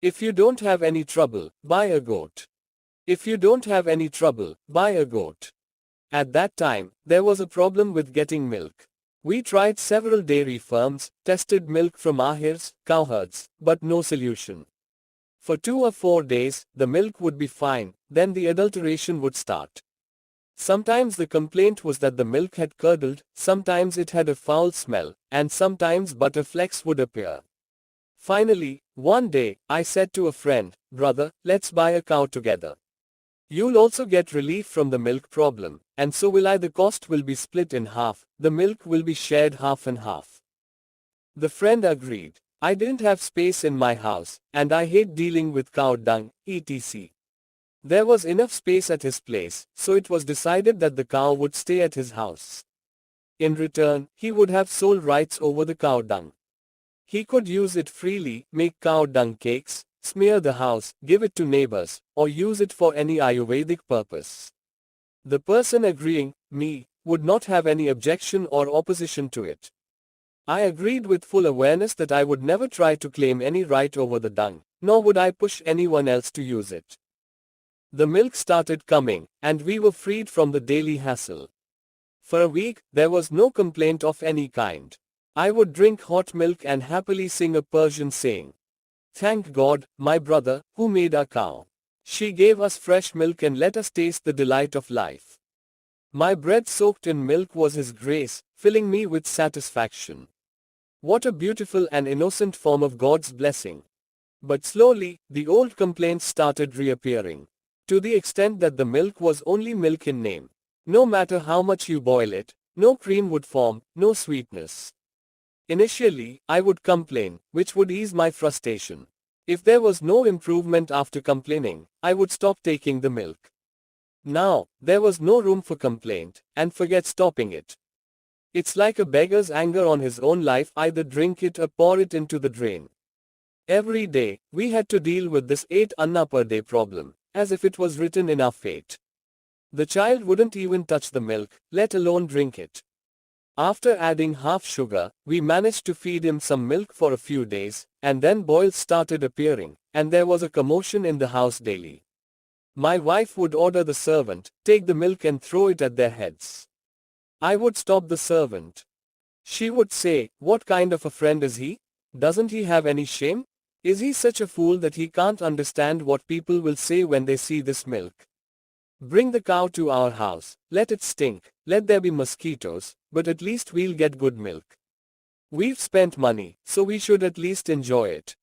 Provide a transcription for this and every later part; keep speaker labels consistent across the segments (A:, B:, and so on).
A: If you don't have any trouble, buy a goat. If you don't have any trouble, buy a goat. At that time, there was a problem with getting milk. We tried several dairy firms, tested milk from ahirs, cowherds, but no solution. For 2 or 4 days, the milk would be fine, then the adulteration would start. Sometimes the complaint was that the milk had curdled, sometimes it had a foul smell, and sometimes butter flecks would appear. Finally, one day, I said to a friend, "Brother, let's buy a cow together. You'll also get relief from the milk problem, and so will I. The cost will be split in half, the milk will be shared half and half." The friend agreed. I didn't have space in my house, and I hate dealing with cow dung, etc. There was enough space at his place, so it was decided that the cow would stay at his house. In return, he would have sole rights over the cow dung. He could use it freely, make cow dung cakes, smear the house, give it to neighbors, or use it for any Ayurvedic purpose. The person agreeing, me, would not have any objection or opposition to it. I agreed with full awareness that I would never try to claim any right over the dung, nor would I push anyone else to use it. The milk started coming, and we were freed from the daily hassle. For a week, there was no complaint of any kind. I would drink hot milk and happily sing a Persian saying, "Thank God, my brother, who made our cow. She gave us fresh milk and let us taste the delight of life." My bread soaked in milk was His grace, filling me with satisfaction. What a beautiful and innocent form of God's blessing. But slowly, the old complaints started reappearing. To the extent that the milk was only milk in name. No matter how much you boil it, no cream would form, no sweetness. Initially, I would complain, which would ease my frustration. If there was no improvement after complaining, I would stop taking the milk. Now, there was no room for complaint, and forget stopping it. It's like a beggar's anger on his own life, either drink it or pour it into the drain. Every day, we had to deal with this 8 anna per day problem, as if it was written in our fate. The child wouldn't even touch the milk, let alone drink it. After adding half sugar, we managed to feed him some milk for a few days, and then boils started appearing, and there was a commotion in the house daily. My wife would order the servant, take the milk and throw it at their heads. I would stop the servant. She would say, "What kind of a friend is he? Doesn't he have any shame? Is he such a fool that he can't understand what people will say when they see this milk? Bring the cow to our house, let it stink, let there be mosquitoes, but at least we'll get good milk. We've spent money, so we should at least enjoy it."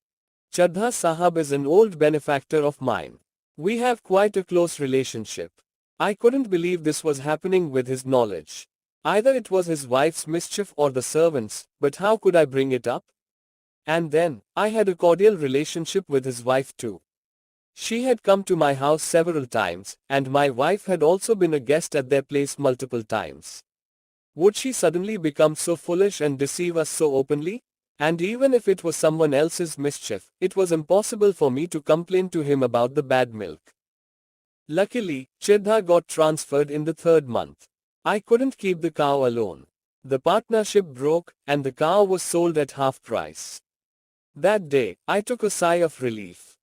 A: Chadha Sahab is an old benefactor of mine. We have quite a close relationship. I couldn't believe this was happening with his knowledge. Either it was his wife's mischief or the servants, but how could I bring it up? And then, I had a cordial relationship with his wife too. She had come to my house several times, and my wife had also been a guest at their place multiple times. Would she suddenly become so foolish and deceive us so openly? And even if it was someone else's mischief, it was impossible for me to complain to him about the bad milk. Luckily, Chidha got transferred in the 3rd month. I couldn't keep the cow alone. The partnership broke, and the cow was sold at half price. That day, I took a sigh of relief.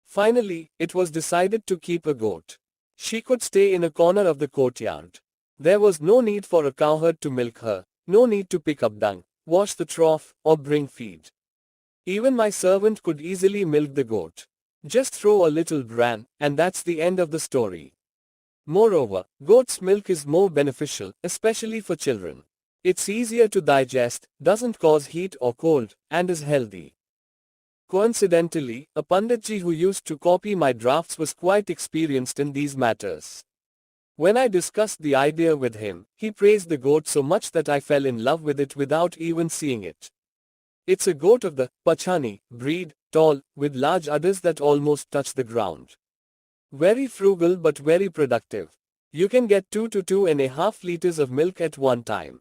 A: Finally, it was decided to keep a goat. She could stay in a corner of the courtyard. There was no need for a cowherd to milk her, no need to pick up dung, wash the trough, or bring feed. Even my servant could easily milk the goat. Just throw a little bran, and that's the end of the story. Moreover, goat's milk is more beneficial, especially for children. It's easier to digest, doesn't cause heat or cold, and is healthy. Coincidentally, a Panditji who used to copy my drafts was quite experienced in these matters. When I discussed the idea with him, he praised the goat so much that I fell in love with it without even seeing it. It's a goat of the Pachani breed, tall, with large udders that almost touch the ground. Very frugal but very productive. You can get 2 to 2.5 liters of milk at one time.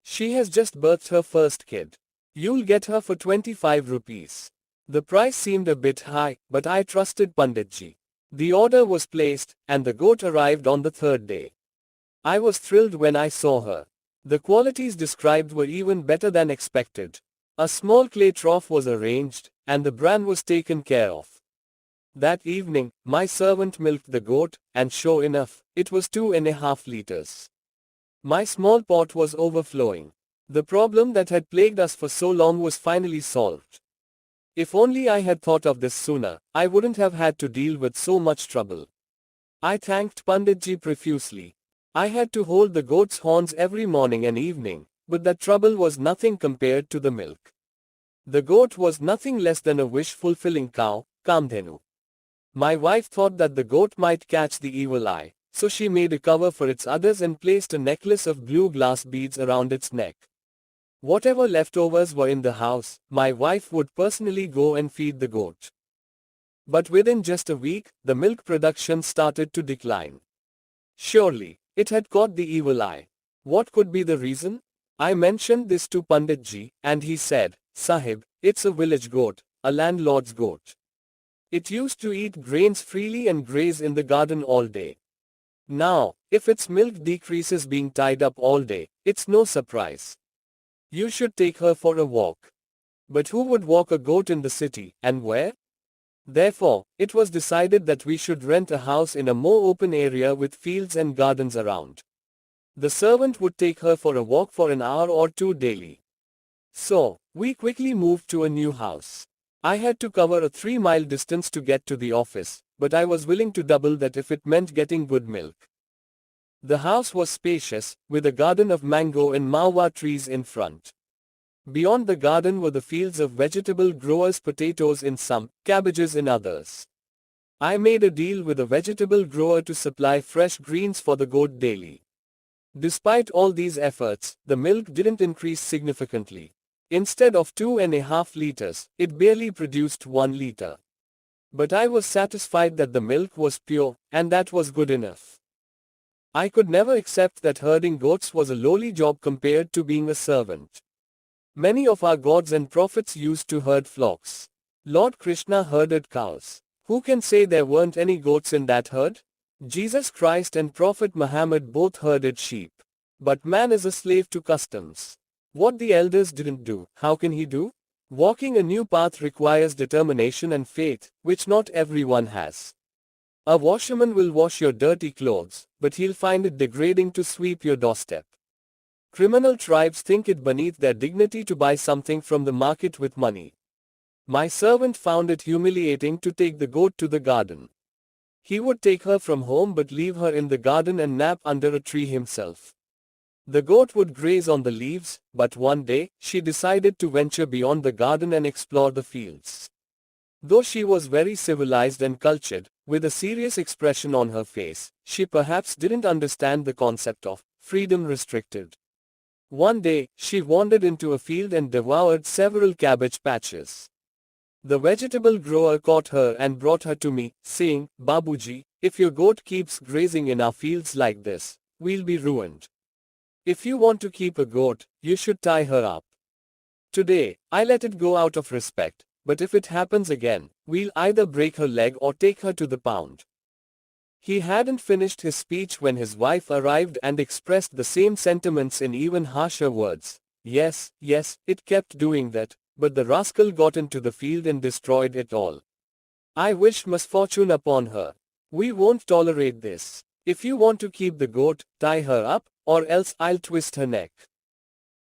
A: She has just birthed her first kid. You'll get her for 25 rupees. The price seemed a bit high, but I trusted Panditji. The order was placed, and the goat arrived on the 3rd day. I was thrilled when I saw her. The qualities described were even better than expected. A small clay trough was arranged, and the bran was taken care of. That evening, my servant milked the goat, and sure enough, it was 2.5 liters. My small pot was overflowing. The problem that had plagued us for so long was finally solved. If only I had thought of this sooner, I wouldn't have had to deal with so much trouble. I thanked Panditji profusely. I had to hold the goat's horns every morning and evening, but that trouble was nothing compared to the milk. The goat was nothing less than a wish-fulfilling cow, Kamdhenu. My wife thought that the goat might catch the evil eye, so she made a cover for its udders and placed a necklace of blue glass beads around its neck. Whatever leftovers were in the house, my wife would personally go and feed the goat. But within just a week, the milk production started to decline. Surely, it had caught the evil eye. What could be the reason? I mentioned this to Panditji, and he said, "Sahib, it's a village goat, a landlord's goat. It used to eat grains freely and graze in the garden all day. Now, if its milk decreases being tied up all day, it's no surprise. You should take her for a walk." But who would walk a goat in the city, and where? Therefore, it was decided that we should rent a house in a more open area with fields and gardens around. The servant would take her for a walk for an hour or two daily. So, we quickly moved to a new house. I had to cover a 3-mile distance to get to the office, but I was willing to double that if it meant getting good milk. The house was spacious, with a garden of mango and mawa trees in front. Beyond the garden were the fields of vegetable growers, potatoes in some, cabbages in others. I made a deal with a vegetable grower to supply fresh greens for the goat daily. Despite all these efforts, the milk didn't increase significantly. Instead of 2.5 liters, it barely produced 1 liter. But I was satisfied that the milk was pure, and that was good enough. I could never accept that herding goats was a lowly job compared to being a servant. Many of our gods and prophets used to herd flocks. Lord Krishna herded cows. Who can say there weren't any goats in that herd? Jesus Christ and Prophet Muhammad both herded sheep. But man is a slave to customs. What the elders didn't do, how can he do? Walking a new path requires determination and faith, which not everyone has. A washerman will wash your dirty clothes, but he'll find it degrading to sweep your doorstep. Criminal tribes think it beneath their dignity to buy something from the market with money. My servant found it humiliating to take the goat to the garden. He would take her from home but leave her in the garden and nap under a tree himself. The goat would graze on the leaves, but one day, she decided to venture beyond the garden and explore the fields. Though she was very civilized and cultured, with a serious expression on her face, she perhaps didn't understand the concept of freedom restricted. One day, she wandered into a field and devoured several cabbage patches. The vegetable grower caught her and brought her to me, saying, "Babuji, if your goat keeps grazing in our fields like this, we'll be ruined. If you want to keep a goat, you should tie her up." Today, I let it go out of respect, but if it happens again, we'll either break her leg or take her to the pound. He hadn't finished his speech when his wife arrived and expressed the same sentiments in even harsher words. Yes, it kept doing that, but the rascal got into the field and destroyed it all. I wish misfortune upon her. We won't tolerate this. If you want to keep the goat, tie her up, or else I'll twist her neck.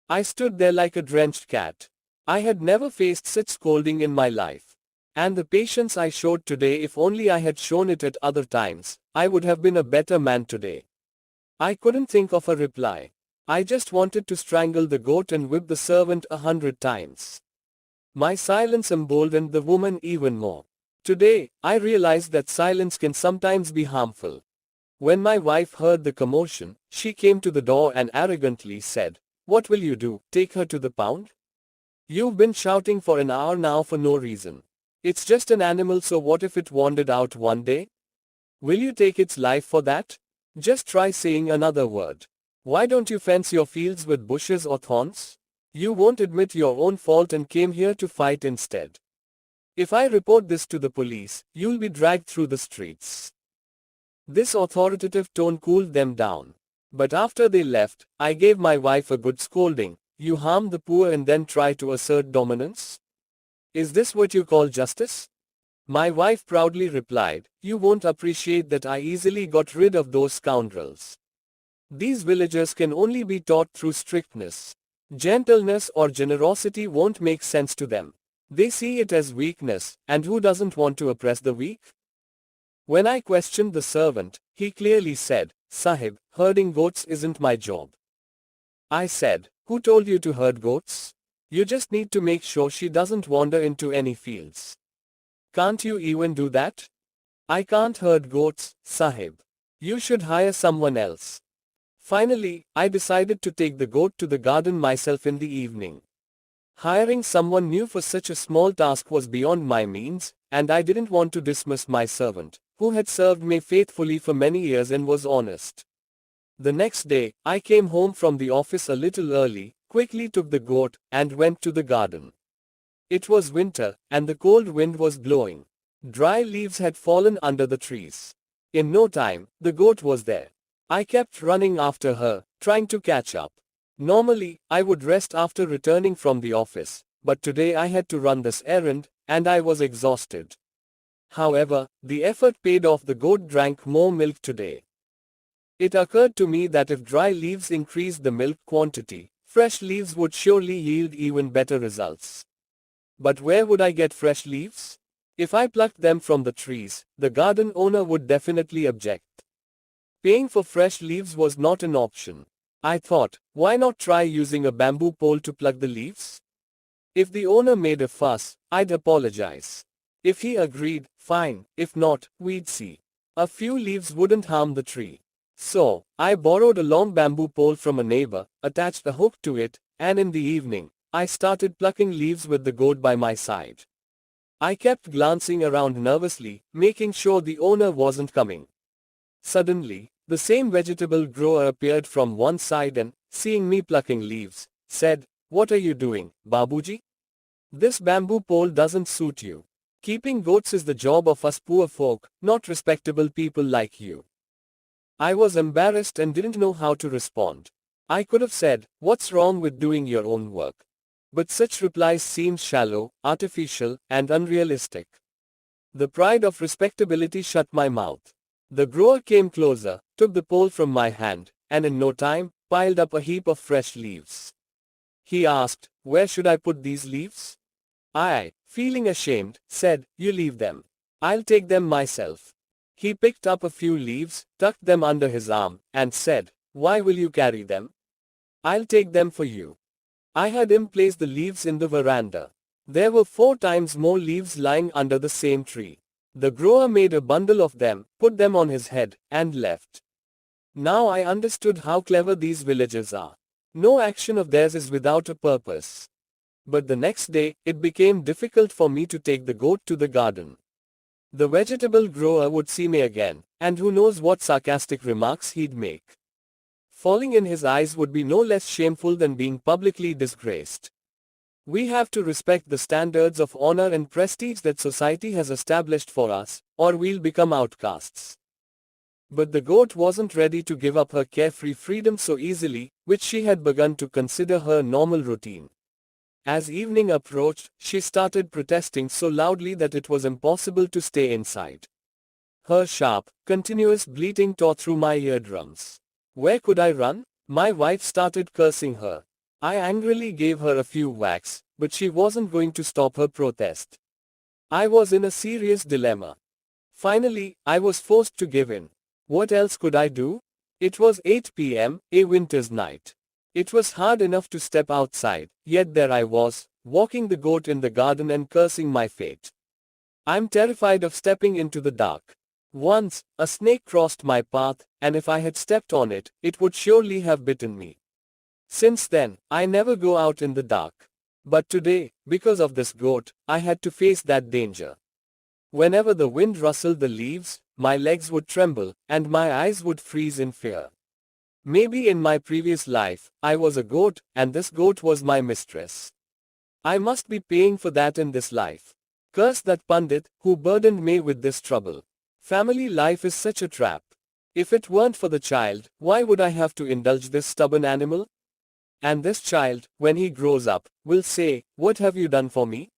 A: I stood there like a drenched cat. I had never faced such scolding in my life. And the patience I showed today, if only I had shown it at other times, I would have been a better man today. I couldn't think of a reply. I just wanted to strangle the goat and whip the servant 100 times. My silence emboldened the woman even more. Today, I realized that silence can sometimes be harmful. When my wife heard the commotion, she came to the door and arrogantly said, "What will you do, take her to the pound? You've been shouting for an hour now for no reason. It's just an animal, so what if it wandered out one day? Will you take its life for that? Just try saying another word. Why don't you fence your fields with bushes or thorns? You won't admit your own fault and came here to fight instead. If I report this to the police, you'll be dragged through the streets." This authoritative tone cooled them down. But after they left, I gave my wife a good scolding. You harm the poor and then try to assert dominance? Is this what you call justice? My wife proudly replied, you won't appreciate that I easily got rid of those scoundrels. These villagers can only be taught through strictness. Gentleness or generosity won't make sense to them. They see it as weakness, and who doesn't want to oppress the weak? When I questioned the servant, he clearly said, Sahib, herding goats isn't my job. I said, who told you to herd goats? You just need to make sure she doesn't wander into any fields. Can't you even do that? I can't herd goats, Sahib. You should hire someone else. Finally, I decided to take the goat to the garden myself in the evening. Hiring someone new for such a small task was beyond my means, and I didn't want to dismiss my servant, who had served me faithfully for many years and was honest. The next day, I came home from the office a little early, quickly took the goat, and went to the garden. It was winter, and the cold wind was blowing. Dry leaves had fallen under the trees. In no time, the goat was there. I kept running after her, trying to catch up. Normally, I would rest after returning from the office, but today I had to run this errand, and I was exhausted. However, the effort paid off. The goat drank more milk today. It occurred to me that if dry leaves increased the milk quantity, fresh leaves would surely yield even better results. But where would I get fresh leaves? If I plucked them from the trees, the garden owner would definitely object. Paying for fresh leaves was not an option. I thought, why not try using a bamboo pole to pluck the leaves? If the owner made a fuss, I'd apologize. If he agreed, fine, if not, we'd see. A few leaves wouldn't harm the tree. So, I borrowed a long bamboo pole from a neighbor, attached a hook to it, and in the evening, I started plucking leaves with the goat by my side. I kept glancing around nervously, making sure the owner wasn't coming. Suddenly, the same vegetable grower appeared from one side and, seeing me plucking leaves, said, "What are you doing, Babuji? This bamboo pole doesn't suit you. Keeping goats is the job of us poor folk, not respectable people like you." I was embarrassed and didn't know how to respond. I could have said, "What's wrong with doing your own work?" But such replies seemed shallow, artificial, and unrealistic. The pride of respectability shut my mouth. The grower came closer, took the pole from my hand, and in no time, piled up a heap of fresh leaves. He asked, "Where should I put these leaves?" I, feeling ashamed, said, "You leave them. I'll take them myself." He picked up a few leaves, tucked them under his arm, and said, "Why will you carry them? I'll take them for you." I had him place the leaves in the veranda. There were 4 times more leaves lying under the same tree. The grower made a bundle of them, put them on his head, and left. Now I understood how clever these villagers are. No action of theirs is without a purpose. But the next day, it became difficult for me to take the goat to the garden. The vegetable grower would see me again, and who knows what sarcastic remarks he'd make. Falling in his eyes would be no less shameful than being publicly disgraced. We have to respect the standards of honor and prestige that society has established for us, or we'll become outcasts. But the goat wasn't ready to give up her carefree freedom so easily, which she had begun to consider her normal routine. As evening approached, she started protesting so loudly that it was impossible to stay inside. Her sharp, continuous bleating tore through my eardrums. Where could I run? My wife started cursing her. I angrily gave her a few whacks, but she wasn't going to stop her protest. I was in a serious dilemma. Finally, I was forced to give in. What else could I do? It was 8 p.m., a winter's night. It was hard enough to step outside, yet there I was, walking the goat in the garden and cursing my fate. I'm terrified of stepping into the dark. Once, a snake crossed my path, and if I had stepped on it, it would surely have bitten me. Since then, I never go out in the dark. But today, because of this goat, I had to face that danger. Whenever the wind rustled the leaves, my legs would tremble, and my eyes would freeze in fear. Maybe in my previous life, I was a goat, and this goat was my mistress. I must be paying for that in this life. Curse that Pandit, who burdened me with this trouble. Family life is such a trap. If it weren't for the child, why would I have to indulge this stubborn animal? And this child, when he grows up, will say, "What have you done for me?"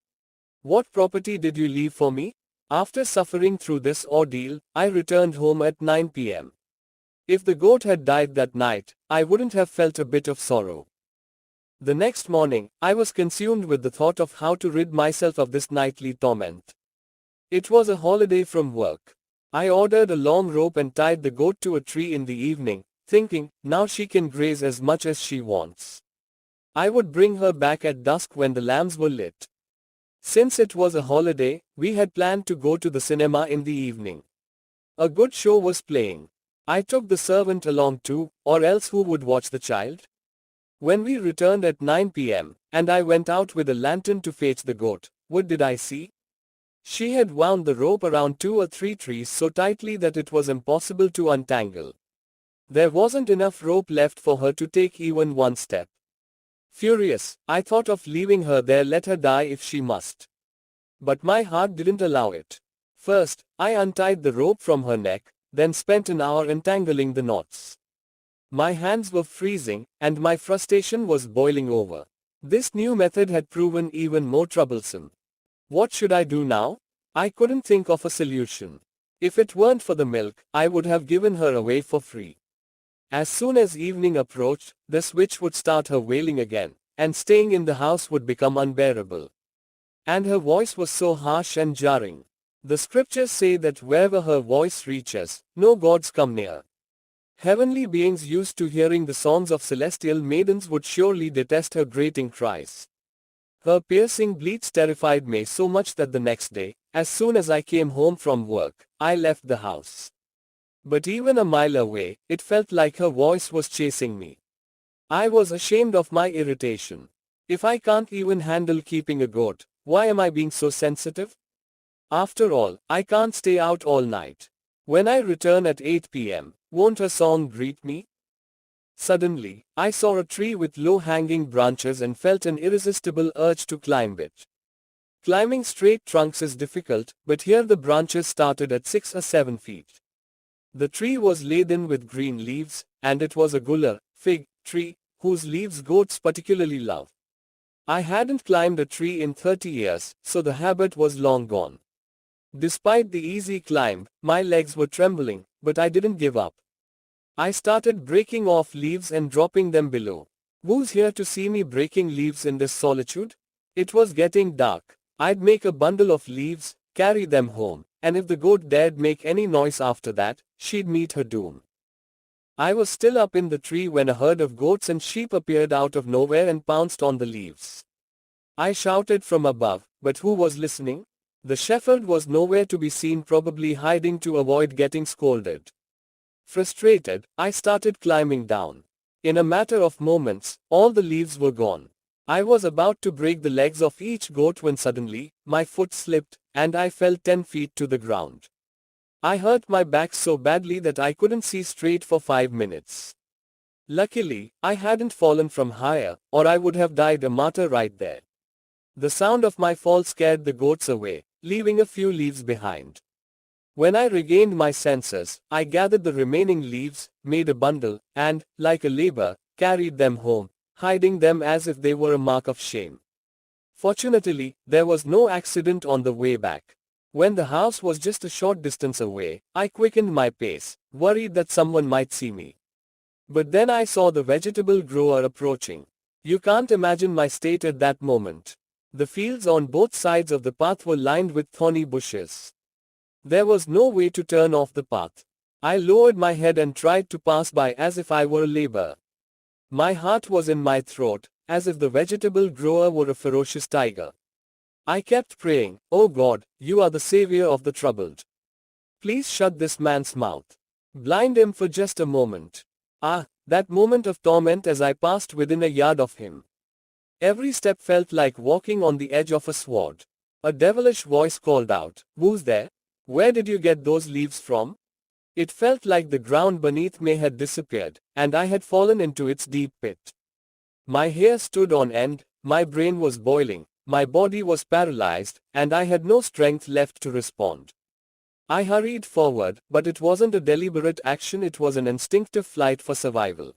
A: What property did you leave for me? After suffering through this ordeal, I returned home at 9 p.m. If the goat had died that night, I wouldn't have felt a bit of sorrow. The next morning, I was consumed with the thought of how to rid myself of this nightly torment. It was a holiday from work. I ordered a long rope and tied the goat to a tree in the evening, thinking, now she can graze as much as she wants. I would bring her back at dusk when the lamps were lit. Since it was a holiday, we had planned to go to the cinema in the evening. A good show was playing. I took the servant along too, or else who would watch the child? When we returned at 9 p.m., and I went out with a lantern to fetch the goat, what did I see? She had wound the rope around 2 or 3 trees so tightly that it was impossible to untangle. There wasn't enough rope left for her to take even one step. Furious, I thought of leaving her there, let her die if she must. But my heart didn't allow it. First, I untied the rope from her neck, then spent an hour untangling the knots. My hands were freezing, and my frustration was boiling over. This new method had proven even more troublesome. What should I do now? I couldn't think of a solution. If it weren't for the milk, I would have given her away for free. As soon as evening approached, the switch would start her wailing again, and staying in the house would become unbearable. And her voice was so harsh and jarring. The scriptures say that wherever her voice reaches, no gods come near. Heavenly beings used to hearing the songs of celestial maidens would surely detest her grating cries. Her piercing bleats terrified me so much that the next day, as soon as I came home from work, I left the house. But even a mile away, it felt like her voice was chasing me. I was ashamed of my irritation. If I can't even handle keeping a goat, why am I being so sensitive? After all, I can't stay out all night. When I return at 8 p.m., won't her song greet me? Suddenly, I saw a tree with low-hanging branches and felt an irresistible urge to climb it. Climbing straight trunks is difficult, but here the branches started at 6 or 7 feet. The tree was laden with green leaves, and it was a gular, fig, tree, whose leaves goats particularly love. I hadn't climbed a tree in 30 years, so the habit was long gone. Despite the easy climb, my legs were trembling, but I didn't give up. I started breaking off leaves and dropping them below. Who's here to see me breaking leaves in this solitude? It was getting dark. I'd make a bundle of leaves, carry them home, and if the goat dared make any noise after that, she'd meet her doom. I was still up in the tree when a herd of goats and sheep appeared out of nowhere and pounced on the leaves. I shouted from above, but who was listening? The shepherd was nowhere to be seen, probably hiding to avoid getting scolded. Frustrated, I started climbing down. In a matter of moments, all the leaves were gone. I was about to break the legs of each goat when suddenly, my foot slipped, and I fell 10 feet to the ground. I hurt my back so badly that I couldn't see straight for 5 minutes. Luckily, I hadn't fallen from higher, or I would have died a martyr right there. The sound of my fall scared the goats away, leaving a few leaves behind. When I regained my senses, I gathered the remaining leaves, made a bundle, and, like a labor, carried them home, hiding them as if they were a mark of shame. Fortunately, there was no accident on the way back. When the house was just a short distance away, I quickened my pace, worried that someone might see me. But then I saw the vegetable grower approaching. You can't imagine my state at that moment. The fields on both sides of the path were lined with thorny bushes. There was no way to turn off the path. I lowered my head and tried to pass by as if I were a laborer. My heart was in my throat, as if the vegetable grower were a ferocious tiger. I kept praying, "Oh God, you are the savior of the troubled. Please shut this man's mouth. Blind him for just a moment." Ah, that moment of torment as I passed within a yard of him. Every step felt like walking on the edge of a sword. A devilish voice called out, "Who's there? Where did you get those leaves from?" It felt like the ground beneath me had disappeared, and I had fallen into its deep pit. My hair stood on end, my brain was boiling, my body was paralyzed, and I had no strength left to respond. I hurried forward, but it wasn't a deliberate action, it was an instinctive flight for survival.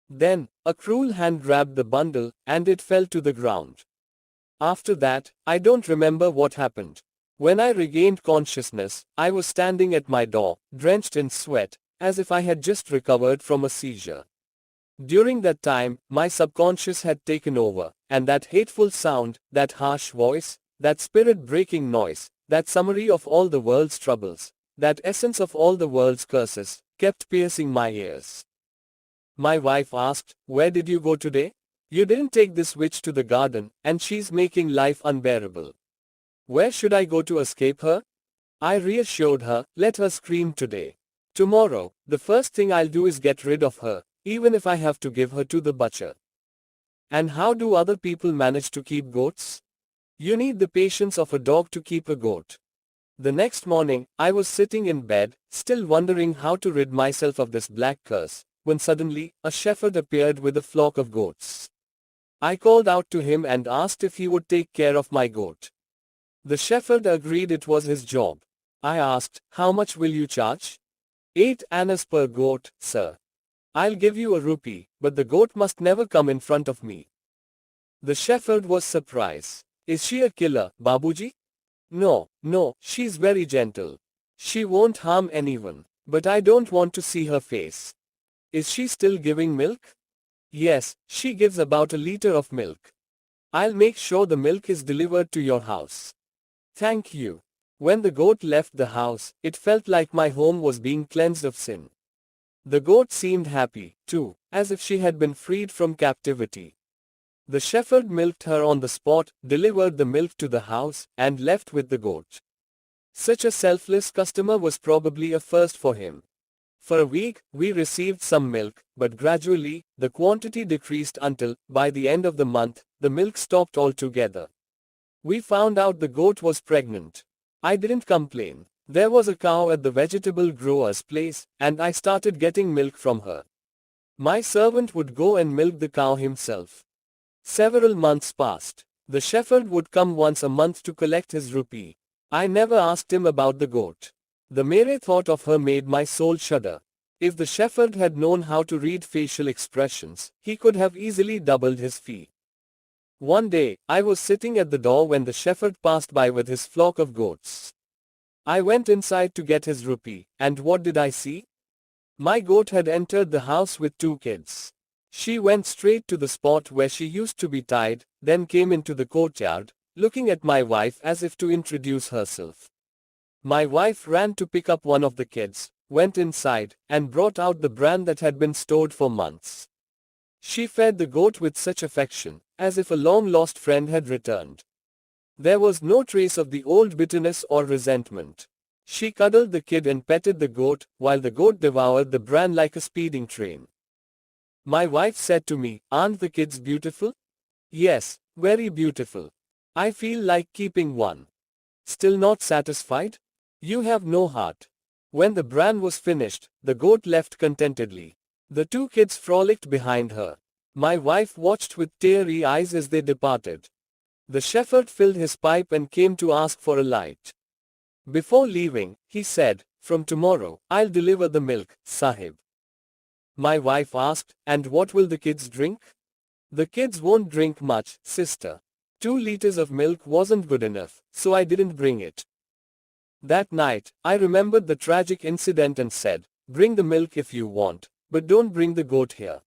A: Then, a cruel hand grabbed the bundle, and it fell to the ground. After that, I don't remember what happened. When I regained consciousness, I was standing at my door, drenched in sweat, as if I had just recovered from a seizure. During that time, my subconscious had taken over, and that hateful sound, that harsh voice, that spirit-breaking noise, that summary of all the world's troubles, that essence of all the world's curses, kept piercing my ears. My wife asked, "Where did you go today? You didn't take this witch to the garden, and she's making life unbearable. Where should I go to escape her?" I reassured her, "Let her scream today. Tomorrow, the first thing I'll do is get rid of her, even if I have to give her to the butcher." And how do other people manage to keep goats? You need the patience of a dog to keep a goat. The next morning, I was sitting in bed, still wondering how to rid myself of this black curse, when suddenly, a shepherd appeared with a flock of goats. I called out to him and asked if he would take care of my goat. The shepherd agreed it was his job. I asked, "How much will you charge?" "8 annas per goat, sir." "I'll give you a rupee, but the goat must never come in front of me." The shepherd was surprised. "Is she a killer, Babuji?" No, she's very gentle. She won't harm anyone. But I don't want to see her face." "Is she still giving milk?" "Yes, she gives about a liter of milk." "I'll make sure the milk is delivered to your house." "Thank you." When the goat left the house, it felt like my home was being cleansed of sin. The goat seemed happy, too, as if she had been freed from captivity. The shepherd milked her on the spot, delivered the milk to the house, and left with the goat. Such a selfless customer was probably a first for him. For a week, we received some milk, but gradually, the quantity decreased until, by the end of the month, the milk stopped altogether. We found out the goat was pregnant. I didn't complain. There was a cow at the vegetable grower's place, and I started getting milk from her. My servant would go and milk the cow himself. Several months passed. The shepherd would come once a month to collect his rupee. I never asked him about the goat. The mere thought of her made my soul shudder. If the shepherd had known how to read facial expressions, he could have easily doubled his fee. One day, I was sitting at the door when the shepherd passed by with his flock of goats. I went inside to get his rupee, and what did I see? My goat had entered the house with 2 kids. She went straight to the spot where she used to be tied, then came into the courtyard, looking at my wife as if to introduce herself. My wife ran to pick up one of the kids, went inside, and brought out the bran that had been stored for months. She fed the goat with such affection, as if a long-lost friend had returned. There was no trace of the old bitterness or resentment. She cuddled the kid and petted the goat, while the goat devoured the bran like a speeding train. My wife said to me, "Aren't the kids beautiful?" "Yes, very beautiful. I feel like keeping one." Still not satisfied? You have no heart. When the bran was finished, the goat left contentedly. The 2 kids frolicked behind her. My wife watched with teary eyes as they departed. The shepherd filled his pipe and came to ask for a light. Before leaving, he said, "From tomorrow, I'll deliver the milk, Sahib." My wife asked, "And what will the kids drink?" "The kids won't drink much, sister. 2 liters of milk wasn't good enough, so I didn't bring it." That night, I remembered the tragic incident and said, "Bring the milk if you want, but don't bring the goat here."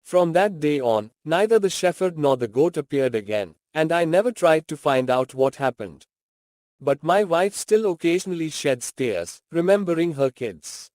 A: From that day on, neither the shepherd nor the goat appeared again, and I never tried to find out what happened. But my wife still occasionally sheds tears, remembering her kids.